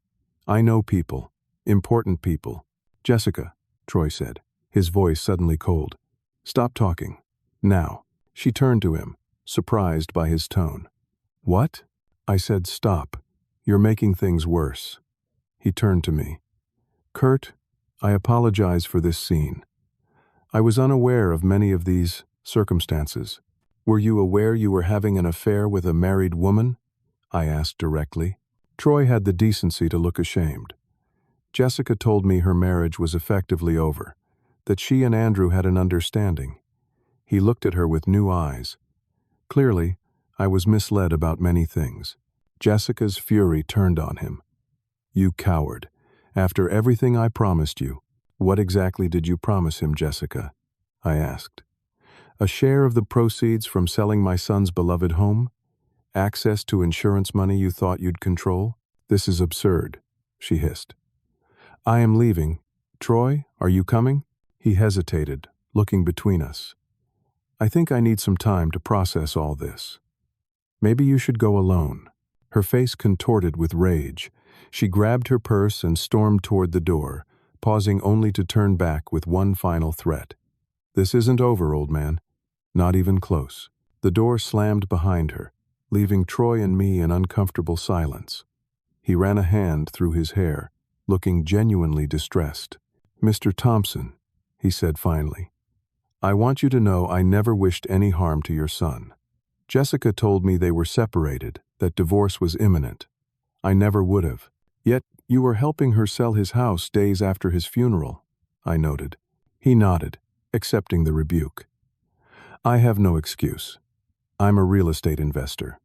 I know people, important people. Jessica, Troy said, his voice suddenly cold. Stop talking. Now. She turned to him, surprised by his tone. What? I said, stop. You're making things worse. He turned to me. Kurt, I apologize for this scene. I was unaware of many of these circumstances. Were you aware you were having an affair with a married woman? I asked directly. Troy had the decency to look ashamed. Jessica told me her marriage was effectively over, that she and Andrew had an understanding. He looked at her with new eyes. Clearly, I was misled about many things. Jessica's fury turned on him. You coward. After everything I promised you, what exactly did you promise him, Jessica? I asked. A share of the proceeds from selling my son's beloved home? Access to insurance money you thought you'd control? This is absurd, she hissed. I am leaving. Troy, are you coming? He hesitated, looking between us. I think I need some time to process all this. Maybe you should go alone. Her face contorted with rage. She grabbed her purse and stormed toward the door, pausing only to turn back with one final threat. This isn't over, old man. Not even close. The door slammed behind her, leaving Troy and me in uncomfortable silence. He ran a hand through his hair, looking genuinely distressed. Mr. Thompson, he said finally, I want you to know I never wished any harm to your son. Jessica told me they were separated, that divorce was imminent. I never would have. Yet you were helping her sell his house days after his funeral, I noted. He nodded, accepting the rebuke. I have no excuse. I'm a real estate investor.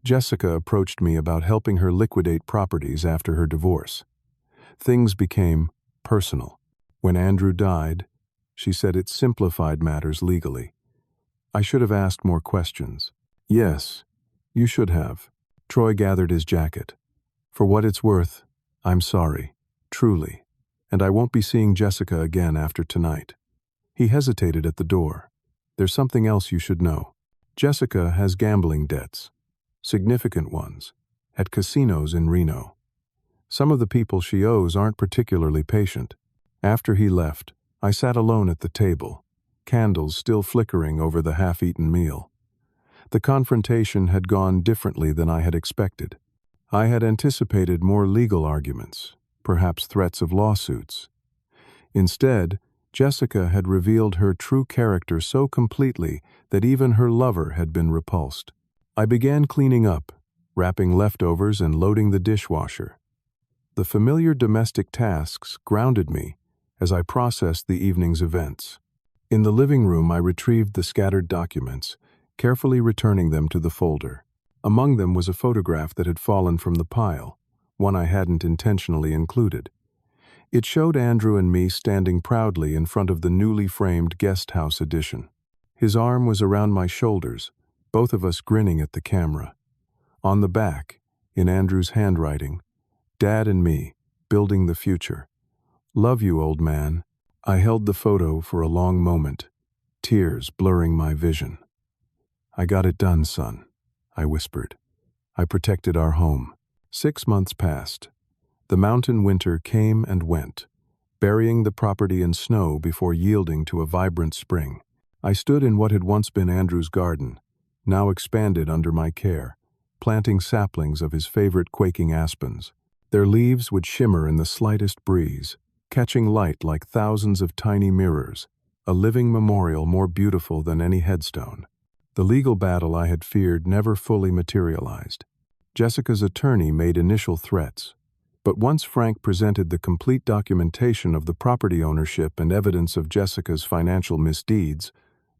Jessica approached me about helping her liquidate properties after her divorce. Things became personal. When Andrew died, she said it simplified matters legally. I should have asked more questions. Yes, you should have. Troy gathered his jacket. For what it's worth, I'm sorry, truly, and I won't be seeing Jessica again after tonight. He hesitated at the door. There's something else you should know. Jessica has gambling debts, significant ones, at casinos in Reno. Some of the people she owes aren't particularly patient. After he left, I sat alone at the table, candles still flickering over the half-eaten meal. The confrontation had gone differently than I had expected. I had anticipated more legal arguments, perhaps threats of lawsuits. Instead, Jessica had revealed her true character so completely that even her lover had been repulsed. I began cleaning up, wrapping leftovers and loading the dishwasher. The familiar domestic tasks grounded me as I processed the evening's events. In the living room, I retrieved the scattered documents, carefully returning them to the folder. Among them was a photograph that had fallen from the pile, one I hadn't intentionally included. It showed Andrew and me standing proudly in front of the newly framed guest house addition. His arm was around my shoulders, both of us grinning at the camera. On the back, in Andrew's handwriting, Dad and me, building the future. Love you, old man. I held the photo for a long moment, tears blurring my vision. I got it done, son, I whispered. I protected our home. 6 months passed. The mountain winter came and went, burying the property in snow before yielding to a vibrant spring. I stood in what had once been Andrew's garden, now expanded under my care, planting saplings of his favorite quaking aspens. Their leaves would shimmer in the slightest breeze, catching light like thousands of tiny mirrors, a living memorial more beautiful than any headstone. The legal battle I had feared never fully materialized. Jessica's attorney made initial threats, but once Frank presented the complete documentation of the property ownership and evidence of Jessica's financial misdeeds,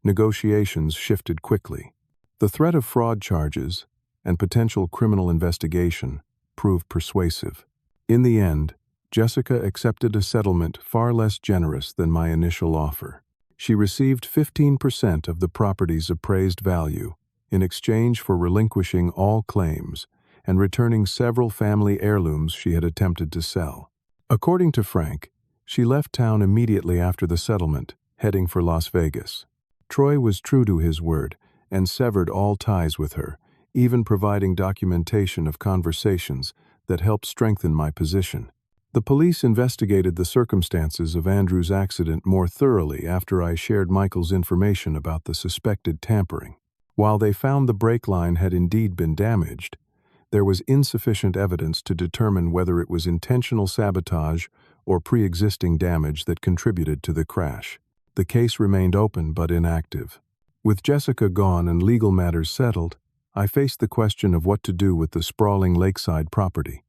negotiations shifted quickly. The threat of fraud charges and potential criminal investigation proved persuasive. In the end, Jessica accepted a settlement far less generous than my initial offer. She received 15% of the property's appraised value in exchange for relinquishing all claims and returning several family heirlooms she had attempted to sell. According to Frank, she left town immediately after the settlement, heading for Las Vegas. Troy was true to his word and severed all ties with her, even providing documentation of conversations that helped strengthen my position. The police investigated the circumstances of Andrew's accident more thoroughly after I shared Michael's information about the suspected tampering. While they found the brake line had indeed been damaged, there was insufficient evidence to determine whether it was intentional sabotage or pre-existing damage that contributed to the crash. The case remained open but inactive. With Jessica gone and legal matters settled, I faced the question of what to do with the sprawling lakeside property.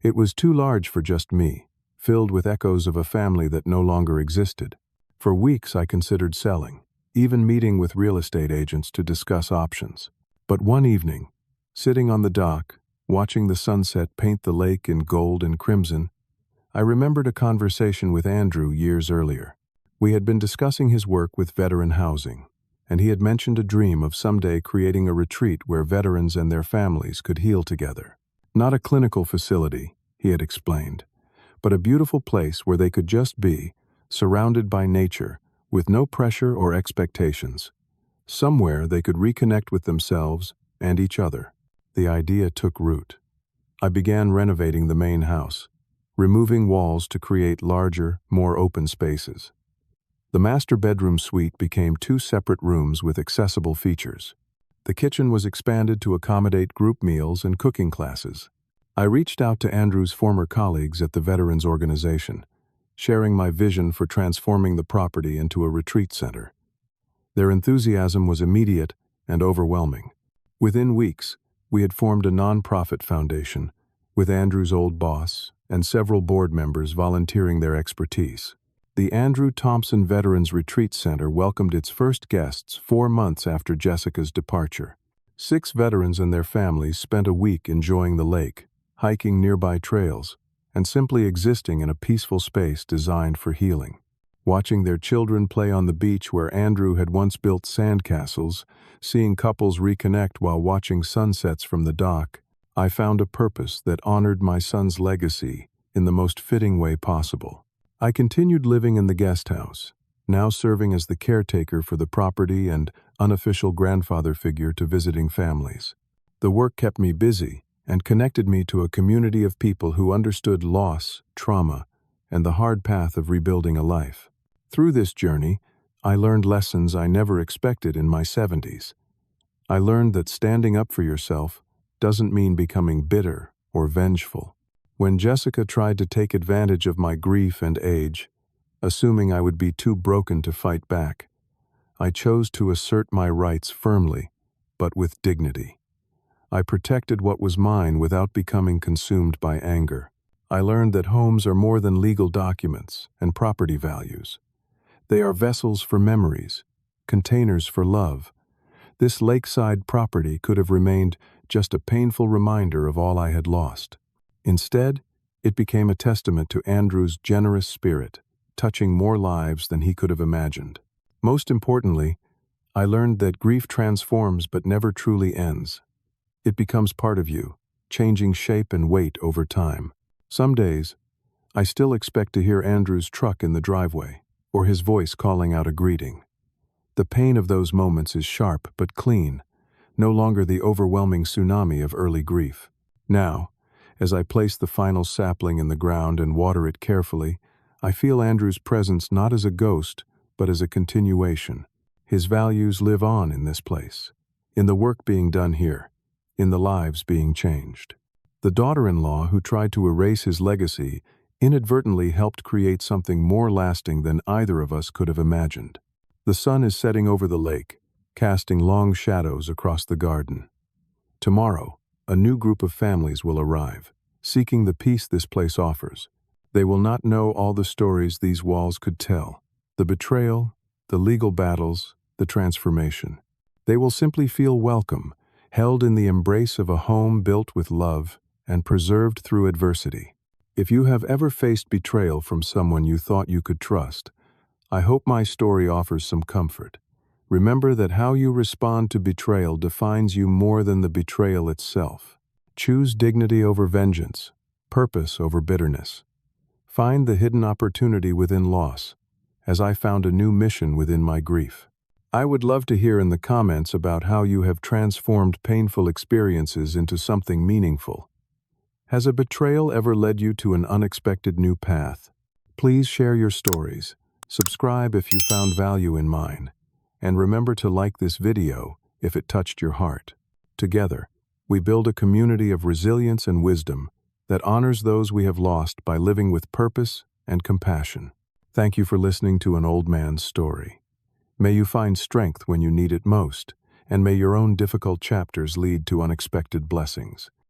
It was too large for just me, filled with echoes of a family that no longer existed. For weeks I considered selling, even meeting with real estate agents to discuss options. But one evening, sitting on the dock, watching the sunset paint the lake in gold and crimson, I remembered a conversation with Andrew years earlier. We had been discussing his work with veteran housing, and he had mentioned a dream of someday creating a retreat where veterans and their families could heal together. Not a clinical facility, he had explained, but a beautiful place where they could just be, surrounded by nature, with no pressure or expectations. Somewhere they could reconnect with themselves and each other. The idea took root. I began renovating the main house, removing walls to create larger, more open spaces. The master bedroom suite became 2 separate rooms with accessible features. The kitchen was expanded to accommodate group meals and cooking classes. I reached out to Andrew's former colleagues at the Veterans Organization, sharing my vision for transforming the property into a retreat center. Their enthusiasm was immediate and overwhelming. Within weeks, we had formed a nonprofit foundation, with Andrew's old boss and several board members volunteering their expertise. The Andrew Thompson Veterans Retreat Center welcomed its first guests 4 months after Jessica's departure. 6 veterans and their families spent a week enjoying the lake, hiking nearby trails, and simply existing in a peaceful space designed for healing. Watching their children play on the beach where Andrew had once built sandcastles, seeing couples reconnect while watching sunsets from the dock, I found a purpose that honored my son's legacy in the most fitting way possible. I continued living in the guest house, now serving as the caretaker for the property and unofficial grandfather figure to visiting families. The work kept me busy and connected me to a community of people who understood loss, trauma, and the hard path of rebuilding a life. Through this journey, I learned lessons I never expected in my 70s. I learned that standing up for yourself doesn't mean becoming bitter or vengeful. When Jessica tried to take advantage of my grief and age, assuming I would be too broken to fight back, I chose to assert my rights firmly, but with dignity. I protected what was mine without becoming consumed by anger. I learned that homes are more than legal documents and property values. They are vessels for memories, containers for love. This lakeside property could have remained just a painful reminder of all I had lost. Instead, it became a testament to Andrew's generous spirit, touching more lives than he could have imagined. Most importantly, I learned that grief transforms but never truly ends. It becomes part of you, changing shape and weight over time. Some days, I still expect to hear Andrew's truck in the driveway, or his voice calling out a greeting. The pain of those moments is sharp but clean, no longer the overwhelming tsunami of early grief. Now, as I place the final sapling in the ground and water it carefully, I feel Andrew's presence not as a ghost, but as a continuation. His values live on in this place, in the work being done here, in the lives being changed. The daughter-in-law who tried to erase his legacy inadvertently helped create something more lasting than either of us could have imagined. The sun is setting over the lake, casting long shadows across the garden. Tomorrow, a new group of families will arrive, seeking the peace this place offers. They will not know all the stories these walls could tell, the betrayal, the legal battles, the transformation. They will simply feel welcome, held in the embrace of a home built with love and preserved through adversity. If you have ever faced betrayal from someone you thought you could trust, I hope my story offers some comfort. Remember that how you respond to betrayal defines you more than the betrayal itself. Choose dignity over vengeance, purpose over bitterness. Find the hidden opportunity within loss, as I found a new mission within my grief. I would love to hear in the comments about how you have transformed painful experiences into something meaningful. Has a betrayal ever led you to an unexpected new path? Please share your stories. Subscribe if you found value in mine. And remember to like this video if it touched your heart. Together, we build a community of resilience and wisdom that honors those we have lost by living with purpose and compassion. Thank you for listening to an old man's story. May you find strength when you need it most, and may your own difficult chapters lead to unexpected blessings.